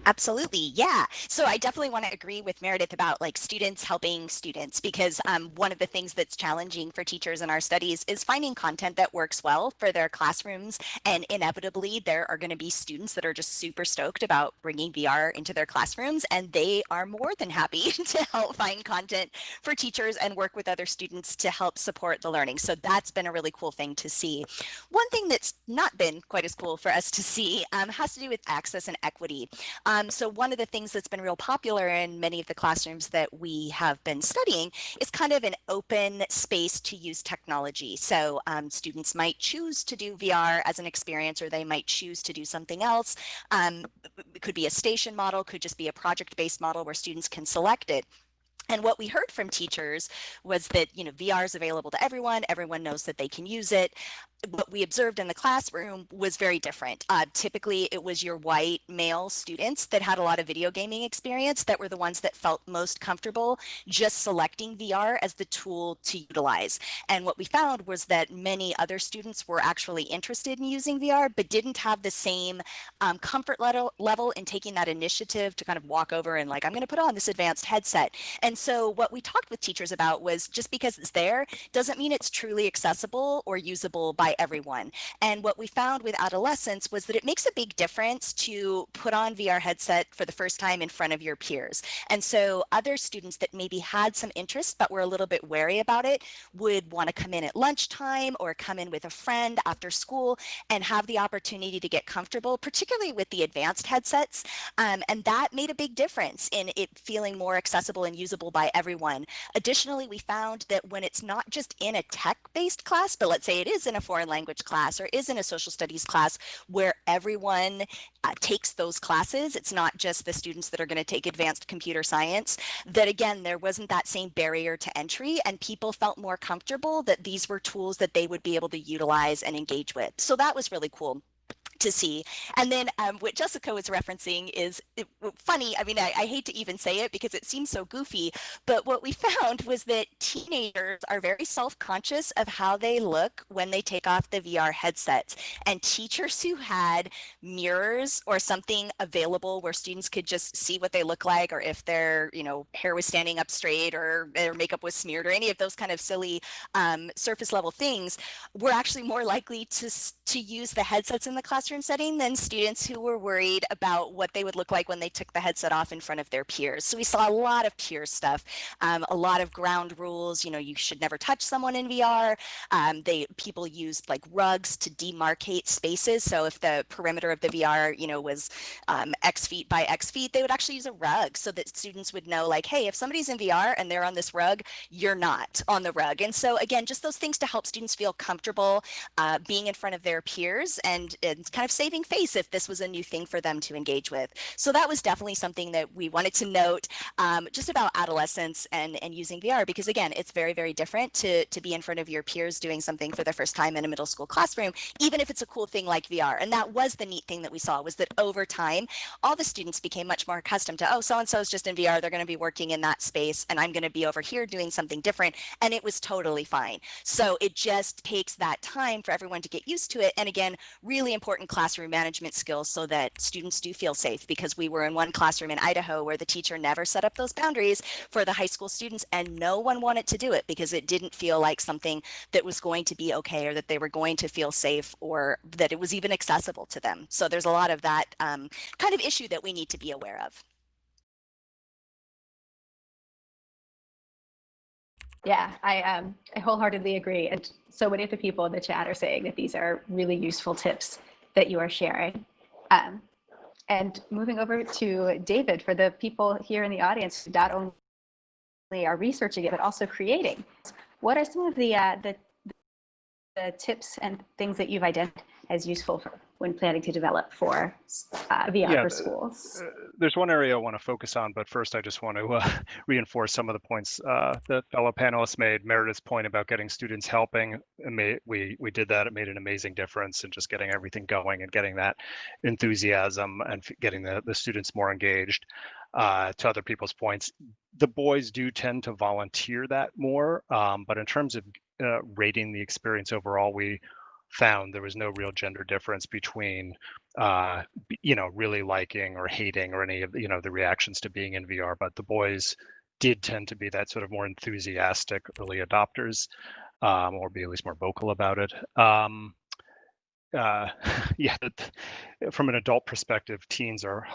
Absolutely. Yeah. So I definitely want to agree with Meredith about like students helping students, because one of the things that's challenging for teachers in our studies is finding content that works well for their classrooms. And inevitably, there are going to be students that are just super stoked about bringing VR into their classrooms, and they are more than happy to help find content for teachers and work with other students to help support the learning. So that's been a really cool thing to see. One thing that's not been quite as cool for us to see has to do with access and equity. So one of the things that's been real popular in many of the classrooms that we have been studying is kind of an open space to use technology. So students might choose to do VR as an experience, or they might choose to do something else. It could be a station model, could just be a project-based model where students can select it. And what we heard from teachers was that, you know, VR is available to everyone. Everyone knows that they can use it. What we observed in the classroom was very different. Typically, it was your white male students that had a lot of video gaming experience that were the ones that felt most comfortable just selecting VR as the tool to utilize. And what we found was that many other students were actually interested in using VR, but didn't have the same comfort level in taking that initiative to kind of walk over and like, I'm going to put on this advanced headset. And so what we talked with teachers about was just because it's there doesn't mean it's truly accessible or usable by everyone. And what we found with adolescents was that it makes a big difference to put on VR headset for the first time in front of your peers. And so other students that maybe had some interest but were a little bit wary about it would want to come in at lunchtime or come in with a friend after school and have the opportunity to get comfortable, particularly with the advanced headsets. And that made a big difference in it feeling more accessible and usable by everyone. Additionally, we found that when it's not just in a tech-based class, but let's say it is in a foreign language class or is in a social studies class where everyone takes those classes, it's not just the students that are going to take advanced computer science, that again, there wasn't that same barrier to entry, and people felt more comfortable that these were tools that they would be able to utilize and engage with. So that was really cool to see. And then what Jessica was referencing is funny. I mean, I hate to even say it because it seems so goofy, but what we found was that teenagers are very self-conscious of how they look when they take off the VR headsets. And teachers who had mirrors or something available where students could just see what they look like, or if their, you know, hair was standing up straight or their makeup was smeared or any of those kind of silly surface level things, were actually more likely to use the headsets in the classroom setting than students who were worried about what they would look like when they took the headset off in front of their peers. So we saw a lot of peer stuff, a lot of ground rules. You know, you should never touch someone in VR. People used like rugs to demarcate spaces. So if the perimeter of the VR, you know, was X feet by X feet, they would actually use a rug so that students would know, like, hey, if somebody's in VR and they're on this rug, you're not on the rug. And so again, just those things to help students feel comfortable being in front of their peers and kind of saving face if this was a new thing for them to engage with. So that was definitely something that we wanted to note just about adolescence and using VR, because again, it's very, very different to be in front of your peers doing something for the first time in a middle school classroom, even if it's a cool thing like VR. And that was the neat thing that we saw, was that over time, all the students became much more accustomed to, oh, so-and-so is just in VR, they're going to be working in that space, and I'm going to be over here doing something different. And it was totally fine. So it just takes that time for everyone to get used to it. And again, really important classroom management skills so that students do feel safe, because we were in one classroom in Idaho where the teacher never set up those boundaries for the high school students, and no one wanted to do it because it didn't feel like something that was going to be okay, or that they were going to feel safe, or that it was even accessible to them. So there's a lot of that kind of issue that we need to be aware of. Yeah, I wholeheartedly agree. And so many of the people in the chat are saying that these are really useful tips that you are sharing. And moving over to David, for the people here in the audience who not only are researching it, but also creating, what are some of the tips and things that you've identified as useful when planning to develop for VR for schools? There's one area I want to focus on, but first I just want to reinforce some of the points that fellow panelists made. Meredith's point about getting students helping, we did that. It made an amazing difference in just getting everything going and getting that enthusiasm and getting the students more engaged. To other people's points, the boys do tend to volunteer that more, but in terms of rating the experience overall, we found there was no real gender difference between really liking or hating or any of the reactions to being in VR, but the boys did tend to be that sort of more enthusiastic early adopters, or be at least more vocal about it. Yeah, from an adult perspective, teens are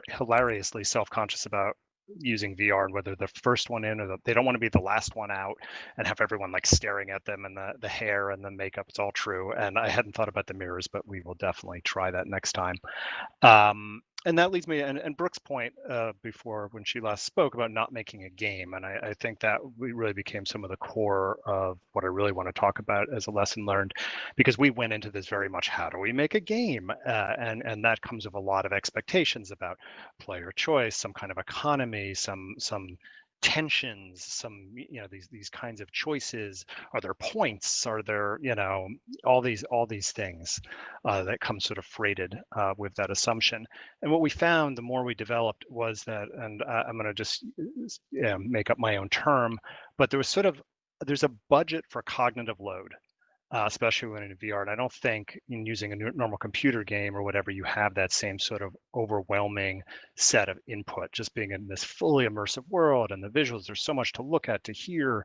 hilariously self-conscious about using VR and whether the first one in or they don't want to be the last one out and have everyone like staring at them, and the hair and the makeup, it's all true. And I hadn't thought about the mirrors, but we will definitely try that next time. And that leads me, and Brooke's point before when she last spoke about not making a game, and I think that really became some of the core of what I really want to talk about as a lesson learned, because we went into this very much, how do we make a game? And that comes with a lot of expectations about player choice, some kind of economy, some tensions, some these kinds of choices. Are there points? Are there all these things that come sort of freighted with that assumption? And what we found the more we developed was that, and I'm going to just make up my own term, but there's a budget for cognitive load. Especially when in VR. And I don't think in using a normal computer game or whatever, you have that same sort of overwhelming set of input, just being in this fully immersive world, and the visuals, there's so much to look at, to hear,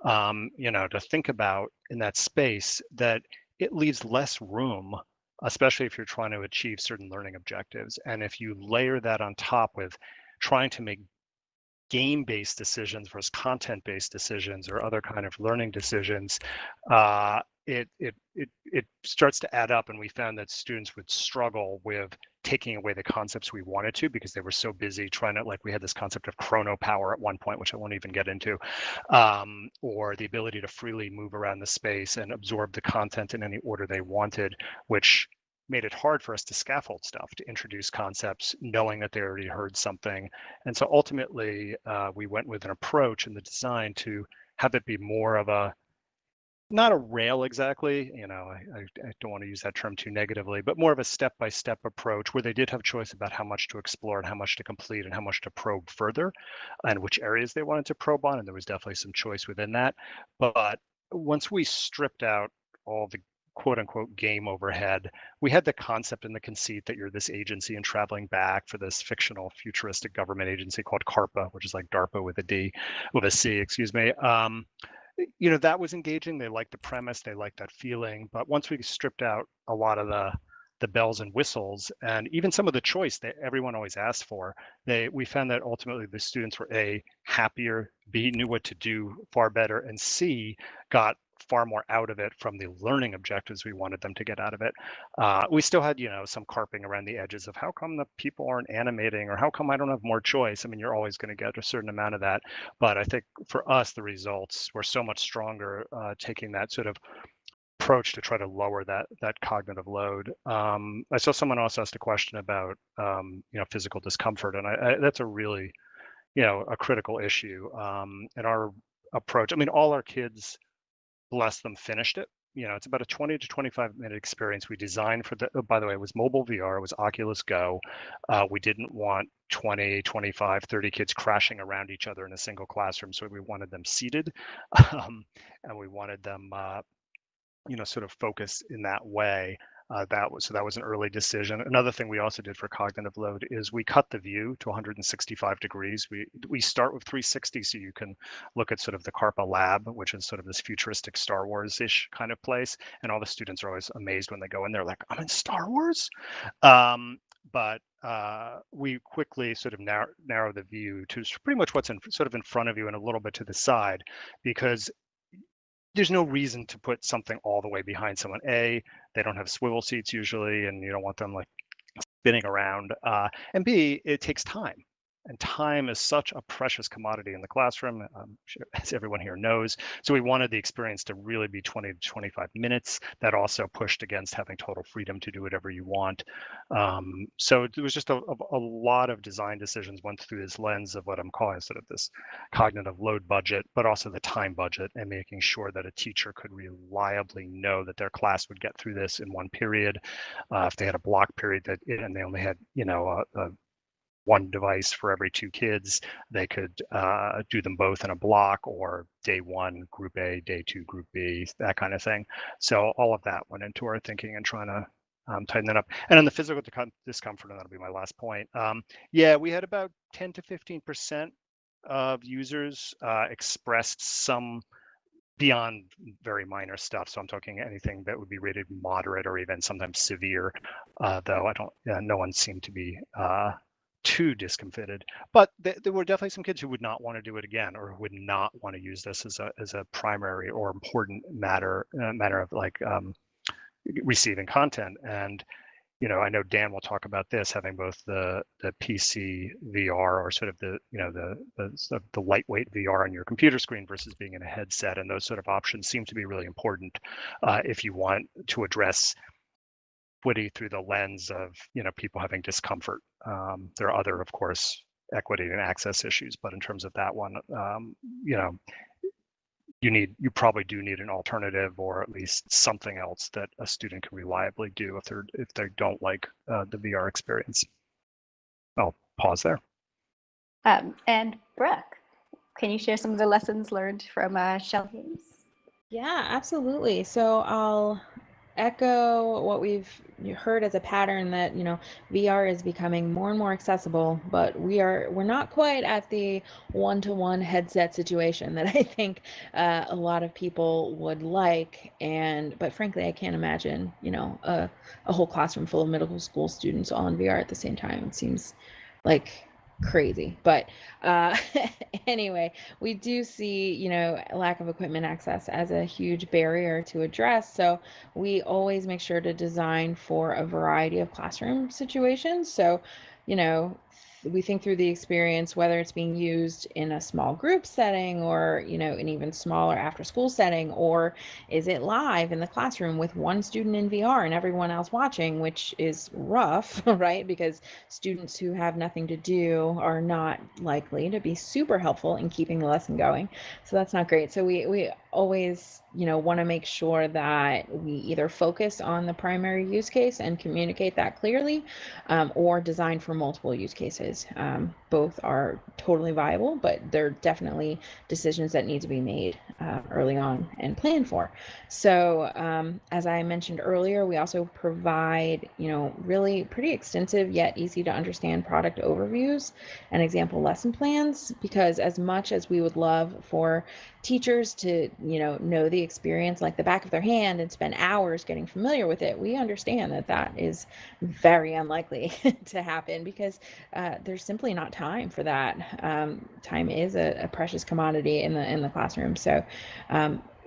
to think about in that space, that it leaves less room, especially if you're trying to achieve certain learning objectives. And if you layer that on top with trying to make game-based decisions versus content-based decisions or other kind of learning decisions, it starts to add up. And we found that students would struggle with taking away the concepts we wanted to, because they were so busy trying to, like, we had this concept of chrono power at one point, which I won't even get into, or the ability to freely move around the space and absorb the content in any order they wanted, which made it hard for us to scaffold stuff, to introduce concepts knowing that they already heard something. And so ultimately, we went with an approach in the design to have it be more of a, not a rail exactly, I don't want to use that term too negatively, but more of a step-by-step approach where they did have choice about how much to explore and how much to complete and how much to probe further and which areas they wanted to probe on. And there was definitely some choice within that. But once we stripped out all the quote unquote game overhead, we had the concept and the conceit that you're this agency and traveling back for this fictional futuristic government agency called CARPA, which is like DARPA with a C, excuse me. That was engaging. They liked the premise, they liked that feeling. But once we stripped out a lot of the bells and whistles, and even some of the choice that everyone always asked for, we found that ultimately the students were A, happier, B, knew what to do far better, and C, got far more out of it from the learning objectives we wanted them to get out of it. We still had, some carping around the edges of how come the people aren't animating, or how come I don't have more choice. I mean, you're always going to get a certain amount of that. But I think for us, the results were so much stronger, taking that sort of approach to try to lower that cognitive load. I saw someone also asked a question about, physical discomfort, and that's a really, a critical issue. And our approach, I mean, all our kids, bless them, finished it. It's about a 20 to 25 minute experience. We designed for by the way, it was mobile VR, it was Oculus Go. We didn't want 20, 25, 30 kids crashing around each other in a single classroom. So we wanted them seated, and we wanted them, sort of focus in that way. That was an early decision. Another thing we also did for cognitive load is we cut the view to 165 degrees. We start with 360, so you can look at sort of the CARPA lab, which is sort of this futuristic Star Wars-ish kind of place. And all the students are always amazed when they go in there, like, I'm in Star Wars. But we quickly sort of narrow the view to pretty much what's sort of in front of you and a little bit to the side, because there's no reason to put something all the way behind someone. A, they don't have swivel seats usually, and you don't want them like spinning around. And B, it takes time. And time is such a precious commodity in the classroom, as everyone here knows. So we wanted the experience to really be 20 to 25 minutes. That also pushed against having total freedom to do whatever you want. So it was just a lot of design decisions went through this lens of what I'm calling sort of this cognitive load budget, but also the time budget, and making sure that a teacher could reliably know that their class would get through this in one period. If they had a block period and they only had, one device for every 2 kids. They could do them both in a block, or day 1, group A, day 2, group B, that kind of thing. So all of that went into our thinking and trying to tighten that up. And on the physical discomfort, and that'll be my last point. Yeah, we had about 10 to 15% of users expressed some beyond very minor stuff. So I'm talking anything that would be rated moderate or even sometimes severe, though I don't, no one seemed to be too discomfited. But there were definitely some kids who would not want to do it again, or would not want to use this as a primary or important matter of like receiving content. And I know Dan will talk about this, having both the PC VR, or sort of the lightweight VR on your computer screen versus being in a headset, and those sort of options seem to be really important if you want to address equity through the lens of people having discomfort. There are other, of course, equity and access issues, but in terms of that one, you probably do need an alternative, or at least something else that a student can reliably do if they don't like the VR experience. I'll pause there. And Brooke, can you share some of the lessons learned from Schell games? Yeah, absolutely. So I'll echo what we've heard as a pattern, that VR is becoming more and more accessible, but we're not quite at the one-to-one headset situation that I think a lot of people would like. But frankly, I can't imagine a whole classroom full of middle school students all in VR at the same time. It seems like crazy. But anyway, we do see lack of equipment access as a huge barrier to address, so we always make sure to design for a variety of classroom situations. So we think through the experience, whether it's being used in a small group setting, or an even smaller after school setting, or is it live in the classroom with one student in VR and everyone else watching, which is rough, right? Because students who have nothing to do are not likely to be super helpful in keeping the lesson going. So that's not great. So we always want to make sure that we either focus on the primary use case and communicate that clearly, or design for multiple use cases. Both are totally viable, but they're definitely decisions that need to be made early on and planned for. So as I mentioned earlier, we also provide really pretty extensive yet easy to understand product overviews and example lesson plans, because as much as we would love for teachers to know the experience like the back of their hand and spend hours getting familiar with it, we understand that is very unlikely to happen, because there's simply not time for that. Time is a precious commodity in the classroom, so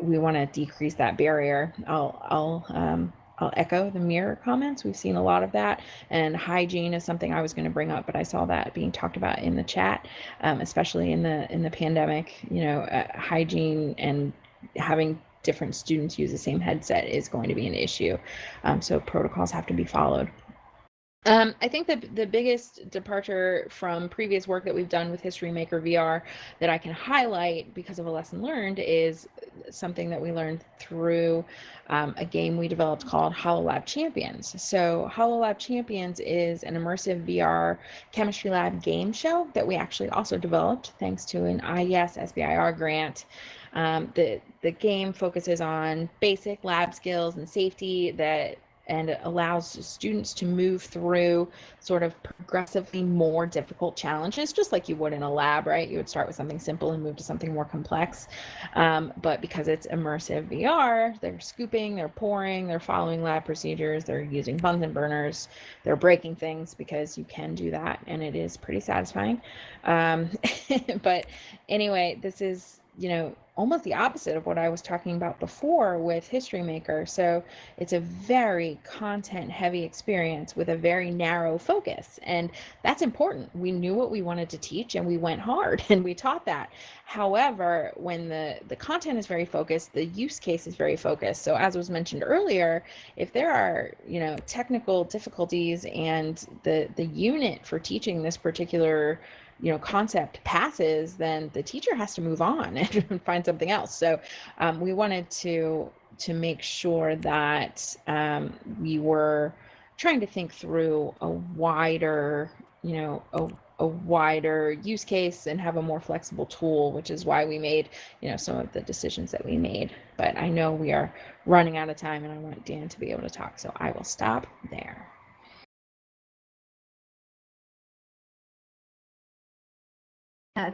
we want to decrease that barrier. I'll echo the mirror comments. We've seen a lot of that, and hygiene is something I was going to bring up, but I saw that being talked about in the chat, especially in the pandemic. Hygiene and having different students use the same headset is going to be an issue, so protocols have to be followed. I think the biggest departure from previous work that we've done with History Maker VR that I can highlight because of a lesson learned is something that we learned through a game we developed called HoloLab Champions. So HoloLab Champions is an immersive VR chemistry lab game show that we actually also developed thanks to an IES SBIR grant. The game focuses on basic lab skills and safety and it allows students to move through sort of progressively more difficult challenges, just like you would in a lab, right? You would start with something simple and move to something more complex. But because it's immersive VR, they're scooping, they're pouring, they're following lab procedures, they're using Bunsen burners, they're breaking things, because you can do that, and it is pretty satisfying. But anyway, this is almost the opposite of what I was talking about before with History Maker. So it's a very content heavy experience with a very narrow focus, and that's important. We knew what we wanted to teach and we went hard and we taught that. However, when the content is very focused, the use case is very focused. So as was mentioned earlier, if there are technical difficulties and the unit for teaching this particular concept passes, then the teacher has to move on and find something else. So we wanted to make sure that we were trying to think through a wider a wider use case and have a more flexible tool, which is why we made, some of the decisions that we made. But I know we are running out of time and I want Dan to be able to talk, so I will stop there.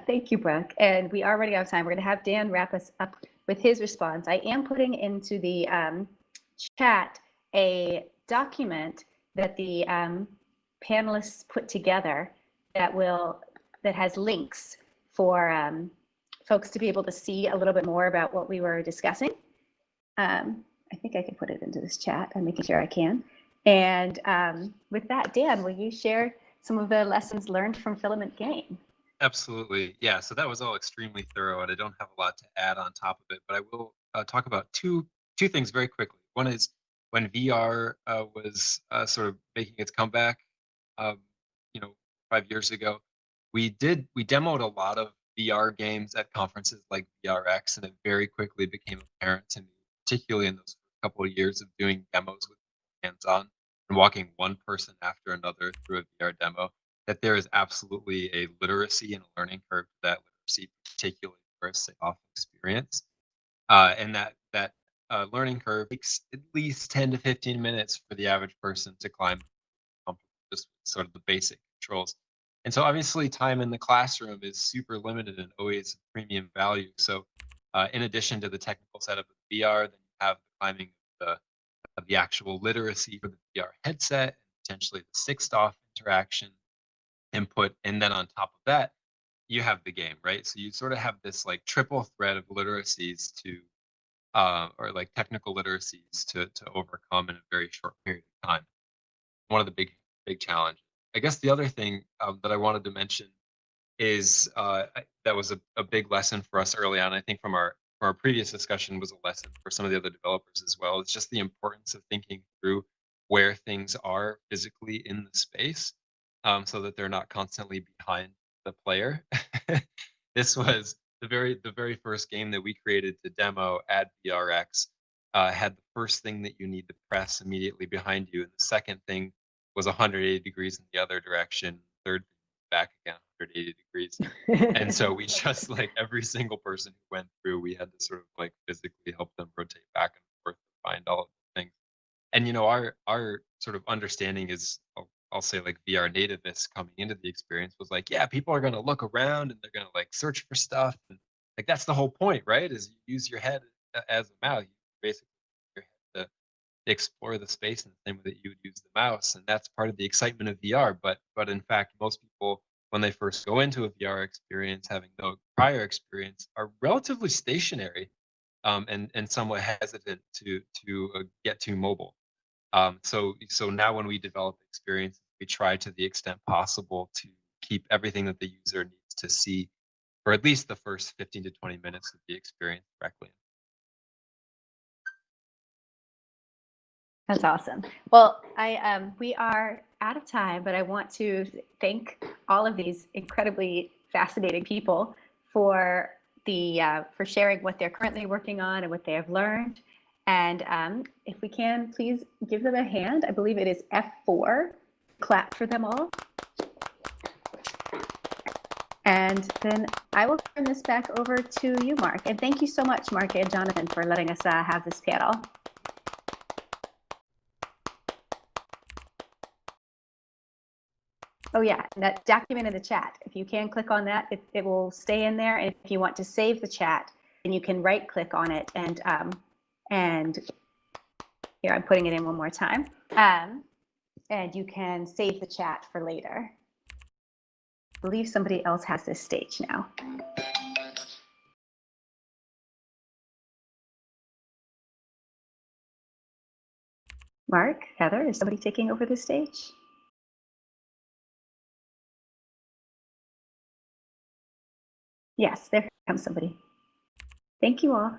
Thank you, Brooke. And we are running out of time. We're going to have Dan wrap us up with his response. I am putting into the chat a document that the panelists put together that has links for folks to be able to see a little bit more about what we were discussing. I think I can put it into this chat. I'm making sure I can. And with that, Dan, will you share some of the lessons learned from Filament Game? Absolutely. Yeah, so that was all extremely thorough, and I don't have a lot to add on top of it, but I will talk about two things very quickly. One is when VR was sort of making its comeback, 5 years ago, we demoed a lot of VR games at conferences like VRX, and it very quickly became apparent to me, particularly in those couple of years of doing demos with hands-on and walking one person after another through a VR demo, that there is absolutely a literacy and a learning curve to that literacy, particularly for a sit-off experience. And that learning curve takes at least 10 to 15 minutes for the average person to climb just sort of the basic controls. And so obviously time in the classroom is super limited and always premium value. So in addition to the technical setup of VR, then you have the climbing of the actual literacy for the VR headset, and potentially the sit-off interaction input, and then on top of that you have the game, right? So you sort of have this like triple threat of literacies to or like technical literacies to overcome in a very short period of time. One of the big challenges. I guess the other thing that I wanted to mention is that was a big lesson for us early on. I think from our previous discussion was a lesson for some of the other developers as well. It's just the importance of thinking through where things are physically in the space, so that they're not constantly behind the player. This was the very first game that we created to demo at VRX. Had the first thing that you need to press immediately behind you, and the second thing was 180 degrees in the other direction. Third thing back again 180 degrees. And so we just like every single person who went through, we had to sort of like physically help them rotate back and forth to find all of the things. And our sort of understanding is, I'll say like VR nativeness coming into the experience was like, yeah, people are going to look around and they're going to like search for stuff, and like that's the whole point, right? Is you use your head as a mouse. You basically use your head to explore the space in the same way that you would use the mouse, and that's part of the excitement of VR. But in fact, most people, when they first go into a VR experience, having no prior experience, are relatively stationary, and somewhat hesitant to get too mobile. So now when we develop experiences, we try to the extent possible to keep everything that the user needs to see for at least the first 15 to 20 minutes of the experience directly. That's awesome. Well, we are out of time, but I want to thank all of these incredibly fascinating people for sharing what they're currently working on and what they have learned. And if we can, please give them a hand. I believe it is F4. Clap for them all. And then I will turn this back over to you, Mark. And thank you so much, Mark and Jonathan, for letting us have this panel. Oh yeah, that document in the chat. If you can click on that, it will stay in there. And if you want to save the chat, then you can right click on it and here, I'm putting it in one more time. And you can save the chat for later. I believe somebody else has this stage now. Mark, Heather, is somebody taking over the stage? Yes, there comes somebody. Thank you all.